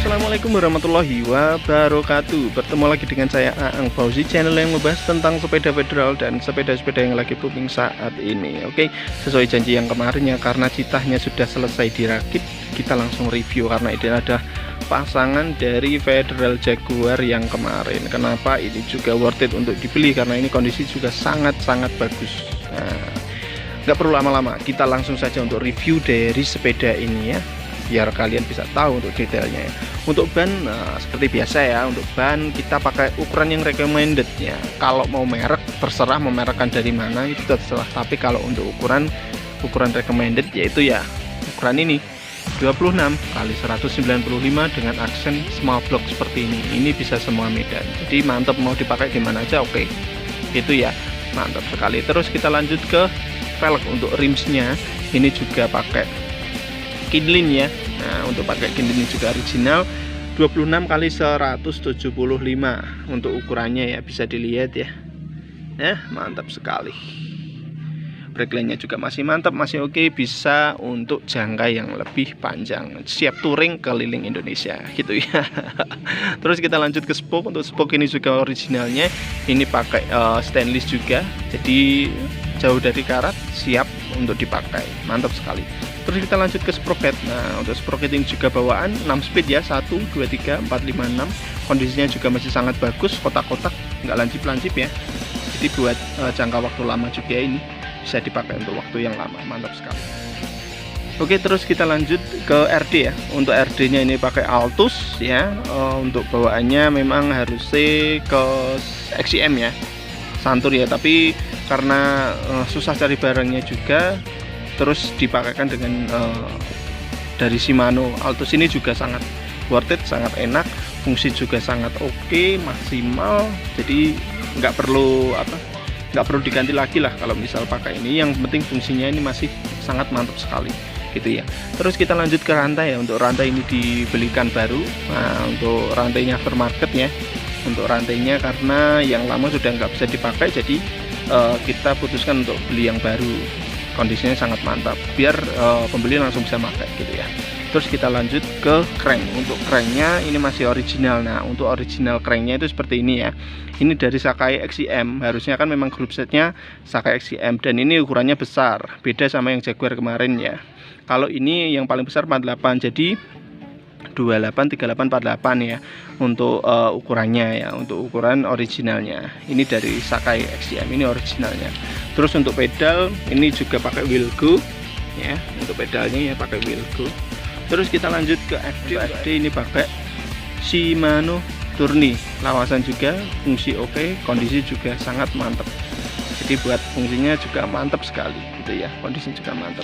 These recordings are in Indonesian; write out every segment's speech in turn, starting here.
Assalamualaikum warahmatullahi wabarakatuh. Bertemu lagi dengan saya Aang Fauzi, channel yang membahas tentang sepeda federal dan sepeda-sepeda yang lagi booming saat ini. Oke, sesuai janji yang kemarin ya, karena citahnya sudah selesai dirakit, kita langsung review karena ini ada pasangan dari Federal Jaguar yang kemarin. Kenapa ini juga worth it untuk dibeli? Karena ini kondisi juga sangat-sangat bagus. Nah, nggak perlu lama-lama, kita langsung saja untuk review dari sepeda ini ya, biar kalian bisa tahu untuk detailnya ya. Untuk ban seperti biasa ya, untuk ban kita pakai ukuran yang recommended ya. Kalau mau merek terserah mau merekkan dari mana itu terserah, tapi kalau untuk ukuran recommended yaitu ya ukuran ini 26 x 195 dengan aksen small block seperti ini. Ini bisa semua medan, jadi mantap, mau dipakai di mana aja oke. Itu ya, mantap sekali. Terus kita lanjut ke velg. Untuk rimsnya ini juga pakai Kinlin ya. Nah, untuk pakai Kinlin ini juga original 26 x 175 untuk ukurannya ya, bisa dilihat ya. Nah, mantap sekali. Brake line-nya juga masih mantap, masih oke, bisa untuk jangka yang lebih panjang, siap touring keliling Indonesia gitu ya. Terus kita lanjut ke spoke. Untuk spoke ini juga originalnya, ini pakai stainless juga, jadi jauh dari karat, siap untuk dipakai, mantap sekali. Terus kita lanjut ke sprocket. Nah, untuk sprocket ini juga bawaan 6 speed ya, 1, 2, 3, 4, 5, 6. Kondisinya juga masih sangat bagus, kotak-kotak, nggak lancip-lancip ya. Jadi buat jangka waktu lama juga ini bisa dipakai untuk waktu yang lama, mantap sekali. Oke, terus kita lanjut ke RD ya. Untuk RD-nya ini pakai Altus ya. Untuk bawaannya memang harusnya ke XCM ya, Santur ya, tapi karena susah cari barangnya juga, terus dipakaikan dengan dari Shimano. Altus ini juga sangat worth it, sangat enak, fungsi juga sangat oke, maksimal, jadi nggak perlu diganti lagi lah kalau misal pakai ini. Yang penting fungsinya ini masih sangat mantap sekali gitu ya. Terus kita lanjut ke rantai ya. Untuk rantai ini dibelikan baru. Nah, untuk rantainya aftermarket ya. Untuk rantainya karena yang lama sudah nggak bisa dipakai, jadi kita putuskan untuk beli yang baru. Kondisinya sangat mantap, biar pembeli langsung bisa pakai gitu ya. Terus kita lanjut ke crank. Untuk cranknya ini masih original. Nah, untuk original cranknya itu seperti ini ya. Ini dari Sakai XCM, harusnya kan memang grup setnya Sakai XCM, dan ini ukurannya besar, beda sama yang Jaguar kemarin ya. Kalau ini yang paling besar 48, jadi 28, 38, 48 ya untuk ukurannya ya, untuk ukuran originalnya. Ini dari Sakai XCM, ini originalnya. Terus untuk pedal ini juga pakai Wilco ya, untuk pedalnya ya pakai Wilco. Terus kita lanjut ke FD. FD ini pakai Shimano Tourney, lawasan juga, fungsi oke, kondisi juga sangat mantap. Jadi buat fungsinya juga mantap sekali gitu ya, kondisinya juga mantap.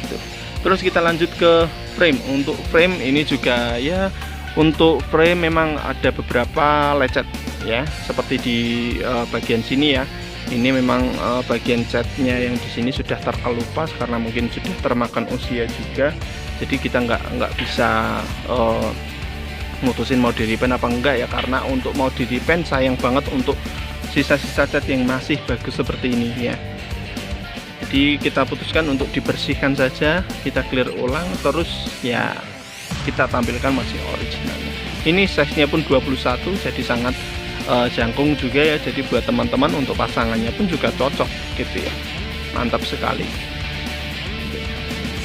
Gitu. Terus kita lanjut ke frame. Untuk frame ini juga ya, untuk frame memang ada beberapa lecet ya, seperti di bagian sini ya. Ini memang bagian catnya yang di sini sudah terkelupas karena mungkin sudah termakan usia juga. Jadi kita nggak bisa mutusin mau di repaint apa enggak ya, karena untuk mau di repaint sayang banget untuk sisa-sisa cat yang masih bagus seperti ini ya. Jadi kita putuskan untuk dibersihkan saja, kita clear ulang, terus ya kita tampilkan masih originalnya. Ini size nya pun 21, jadi sangat jangkung juga ya, jadi buat teman-teman untuk pasangannya pun juga cocok gitu ya, mantap sekali.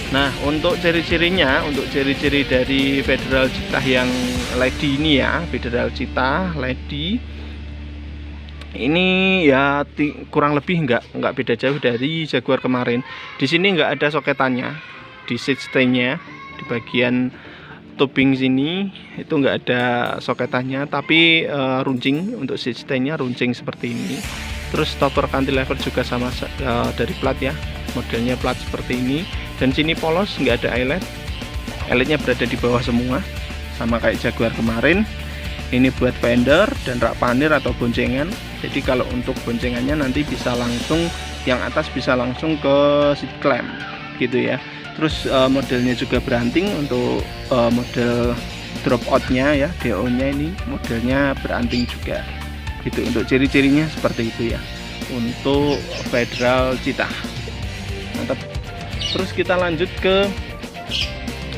Nah, untuk ciri-cirinya, untuk ciri-ciri dari Federal Cheetah yang Lady ini ya, Federal Cheetah Lady ini ya kurang lebih nggak beda jauh dari Jaguar kemarin. Di sini nggak ada soketannya, di seat stay-nya di bagian tubing sini itu nggak ada soketannya, tapi runcing untuk seat stay-nya, runcing seperti ini. Terus stopper cantilever juga sama dari plat ya, modelnya plat seperti ini. Dan sini polos, nggak ada eyelet, eyeletnya berada di bawah semua, sama kayak Jaguar kemarin. Ini buat fender dan rak panir atau boncengan. Jadi kalau untuk boncengannya nanti bisa langsung yang atas bisa langsung ke seat clamp gitu ya. Terus modelnya juga beranting untuk model drop outnya ya, DO nya ini modelnya beranting juga gitu. Untuk ciri-cirinya seperti itu ya untuk Federal Cheetah, mantap. Terus kita lanjut ke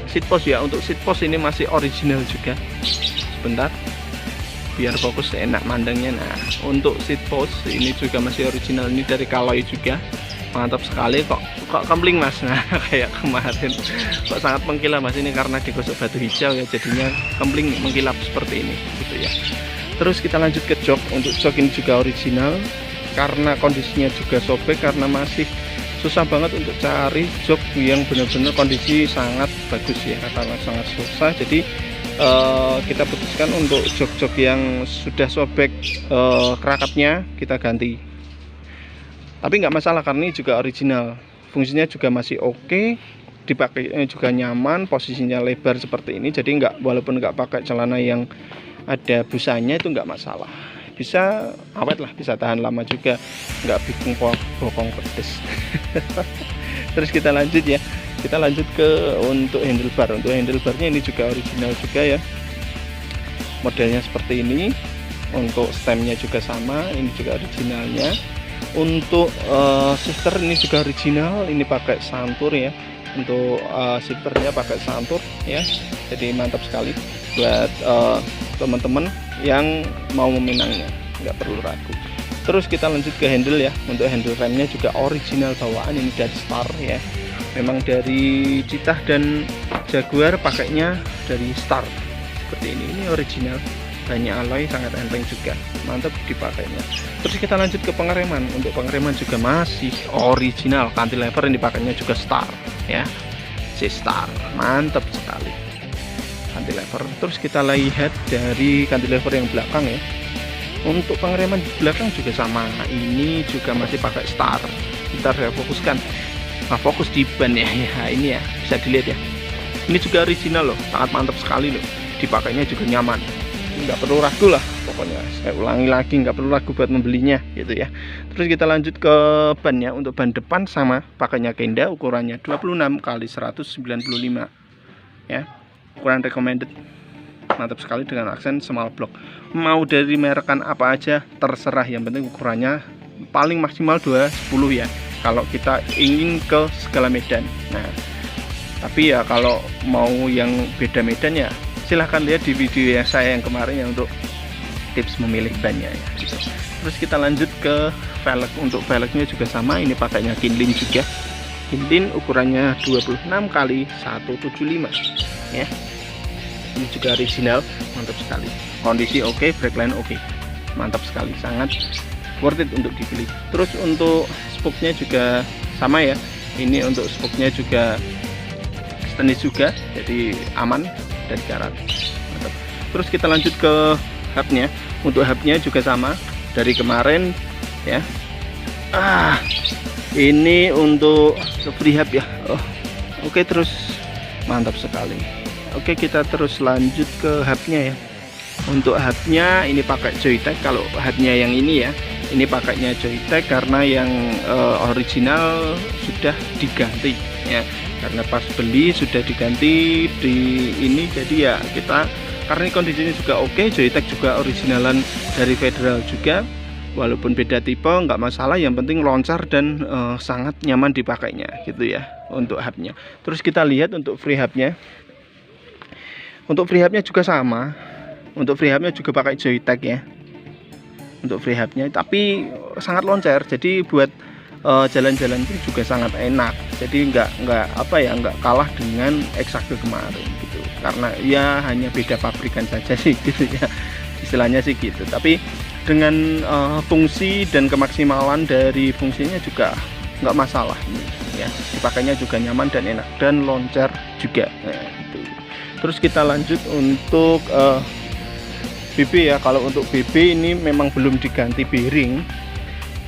seat post ya. Untuk seat post ini masih original juga, sebentar biar fokus enak mandangnya. Nah, untuk seat post ini juga masih original, ini dari Caloi juga, mantap sekali. Kok kempling mas, nah kayak kemarin kok sangat mengkilap mas, ini karena digosok batu hijau ya, jadinya kempling mengkilap seperti ini gitu ya. Terus kita lanjut ke jok. Untuk jok ini juga original, karena kondisinya juga sobek, karena masih susah banget untuk cari jok yang benar-benar kondisi sangat bagus ya, karena sangat susah. Jadi kita putuskan untuk jok-jok yang sudah sobek kerakatnya kita ganti, tapi nggak masalah karena ini juga original, fungsinya juga masih oke, dipakainya juga nyaman, posisinya lebar seperti ini, jadi walaupun nggak pakai celana yang ada busanya itu nggak masalah, bisa awet lah, bisa tahan lama juga, nggak bikin bokong pedes. Terus kita lanjut ya, kita lanjut ke untuk handlebar. Untuk handlebarnya ini juga original juga ya, modelnya seperti ini. Untuk stemnya juga sama, ini juga originalnya. Untuk shifter ini juga original, ini pakai santur ya. Untuk shifternya pakai santur ya, jadi mantap sekali buat teman-teman yang mau meminangnya, nggak perlu ragu. Terus kita lanjut ke handle ya. Untuk handle remnya juga original bawaan, ini dari Star ya, memang dari Cheetah dan Jaguar pakainya dari Star seperti ini original, banyak alloy, sangat enteng juga, mantap dipakainya. Terus kita lanjut ke pengereman. Untuk pengereman juga masih original, cantilever yang dipakainya juga Star ya, C-Star, mantap sekali cantilever. Terus kita lihat dari cantilever yang belakang ya. Untuk pengereman di belakang juga sama, ini juga masih pakai Star. Bentar saya fokuskan, fokus di ban ya, ini ya bisa dilihat ya, ini juga original loh, sangat mantap sekali loh, dipakainya juga nyaman, nggak perlu ragu lah pokoknya. Saya ulangi lagi, nggak perlu ragu buat membelinya gitu ya. Terus kita lanjut ke ban ya. Untuk ban depan sama, pakainya Kenda, ukurannya 26 x 195 ya, ukuran recommended, mantap sekali dengan aksen small block. Mau dari merekan apa aja terserah, yang penting ukurannya paling maksimal 210 ya kalau kita ingin ke segala medan. Nah, tapi ya kalau mau yang beda medan ya silahkan lihat di video saya yang kemarin ya, untuk tips memilih bannya ya gitu. Terus kita lanjut ke velg. Untuk velgnya juga sama, ini pakainya Kinlin juga. Kinlin ukurannya 26 x 175 ya, ini juga original, mantap sekali, kondisi oke, breakline oke, mantap sekali, sangat worth it untuk dibeli. Terus untuk spoke-nya juga sama ya, ini untuk spoke-nya juga stainless juga, jadi aman dari karat, mantap. Terus kita lanjut ke hubnya. Untuk hubnya juga sama dari kemarin ya. Ini untuk free hub ya. Oke, terus mantap sekali. Oke, kita terus lanjut ke hubnya ya. Untuk hubnya ini pakai Joytech. Kalau hubnya yang ini ya, ini pakainya Joytech karena yang original sudah diganti ya, karena pas beli sudah diganti di ini, jadi ya kita, karena ini kondisinya juga oke, Joytech juga originalan dari Federal juga, walaupun beda tipe nggak masalah, yang penting loncar dan sangat nyaman dipakainya gitu ya untuk hubnya. Terus kita lihat untuk free hubnya. Untuk free hubnya juga sama, untuk free hubnya juga pakai Joytech ya untuk free hubnya, tapi sangat loncar, jadi buat jalan-jalan pun juga sangat enak, jadi nggak kalah dengan Exacto kemarin gitu, karena ya hanya beda pabrikan saja sih gitu ya, istilahnya sih gitu. Tapi dengan fungsi dan kemaksimalan dari fungsinya juga nggak masalah ini ya, dipakainya juga nyaman dan enak dan loncar juga. Nah, gitu. Terus kita lanjut untuk BB ya. Kalau untuk BB ini memang belum diganti bearing,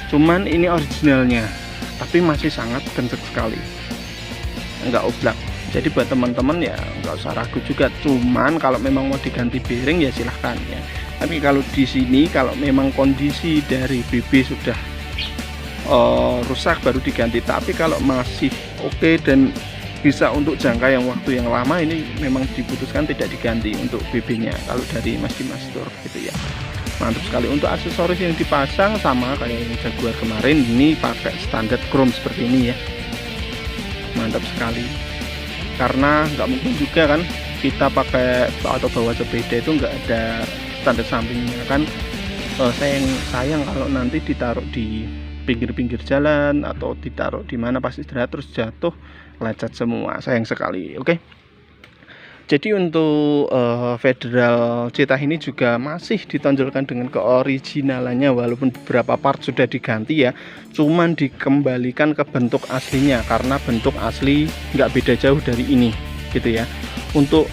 cuman ini originalnya, tapi masih sangat kencang sekali, nggak oblak. Jadi buat teman-teman ya nggak usah ragu juga, cuman kalau memang mau diganti bearing ya silahkan ya. Tapi kalau di sini, kalau memang kondisi dari BB sudah rusak baru diganti. Tapi kalau masih oke dan bisa untuk jangka yang waktu yang lama, ini memang diputuskan tidak diganti untuk BB-nya kalau dari Mas Dimas Store gitu ya. Mantap sekali. Untuk aksesoris yang dipasang sama kayak yang Jaguar kemarin, ini pakai standar chrome seperti ini ya. Mantap sekali, karena nggak mungkin juga kan kita pakai atau bawa sepeda itu nggak ada standar sampingnya kan. Sayang kalau nanti ditaruh di pinggir-pinggir jalan atau ditaruh di mana pas istirahat terus jatuh lecet semua, sayang sekali. Oke. Jadi untuk Federal Cheetah ini juga masih ditonjolkan dengan keoriginalannya, walaupun beberapa part sudah diganti ya, cuman dikembalikan ke bentuk aslinya karena bentuk asli nggak beda jauh dari ini gitu ya. Untuk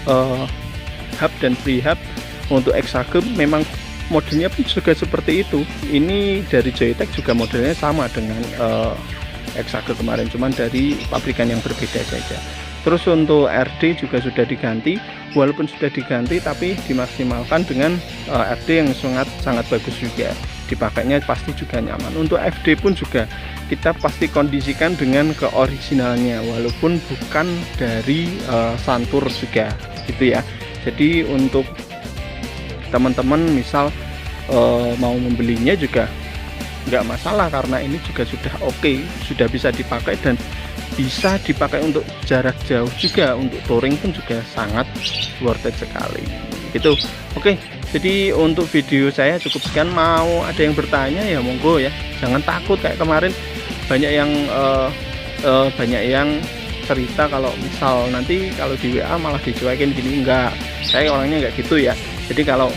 hub dan free hub, untuk Hexagon memang modelnya pun juga seperti itu. Ini dari Joytech juga modelnya sama dengan Hexagon kemarin, cuman dari pabrikan yang berbeda saja. Terus untuk RD juga sudah diganti, walaupun sudah diganti tapi dimaksimalkan dengan RD yang sangat bagus juga, dipakainya pasti juga nyaman. Untuk FD pun juga kita pasti kondisikan dengan keoriginalnya, walaupun bukan dari Santur juga gitu ya. Jadi untuk teman-teman misal mau membelinya juga nggak masalah, karena ini juga sudah oke, sudah bisa dipakai dan bisa dipakai untuk jarak jauh juga, untuk touring pun juga sangat worth it sekali gitu. Oke, jadi untuk video saya cukup sekian. Mau ada yang bertanya ya monggo ya, jangan takut kayak kemarin banyak yang cerita kalau misal nanti kalau di WA malah dicuekin gini. Enggak, saya orangnya enggak gitu ya. Jadi kalau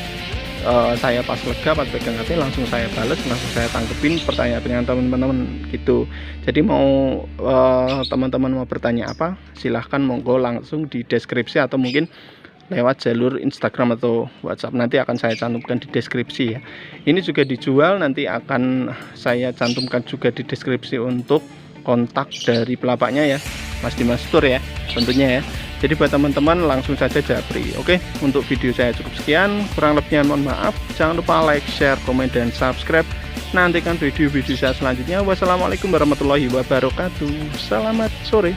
saya pas lega pas pegang HP langsung saya bales, langsung saya tangkepin pertanyaan teman-teman gitu. Jadi mau teman-teman mau bertanya apa, silahkan monggo langsung di deskripsi atau mungkin lewat jalur Instagram atau WhatsApp, nanti akan saya cantumkan di deskripsi ya. Ini juga dijual, nanti akan saya cantumkan juga di deskripsi untuk kontak dari pelapaknya ya, Mas Dimas Store ya tentunya ya. Jadi buat teman-teman langsung saja japri. Oke, untuk video saya cukup sekian, kurang lebihnya mohon maaf. Jangan lupa like, share, komen, dan subscribe. Nantikan video-video saya selanjutnya. Wassalamualaikum warahmatullahi wabarakatuh. Selamat sore.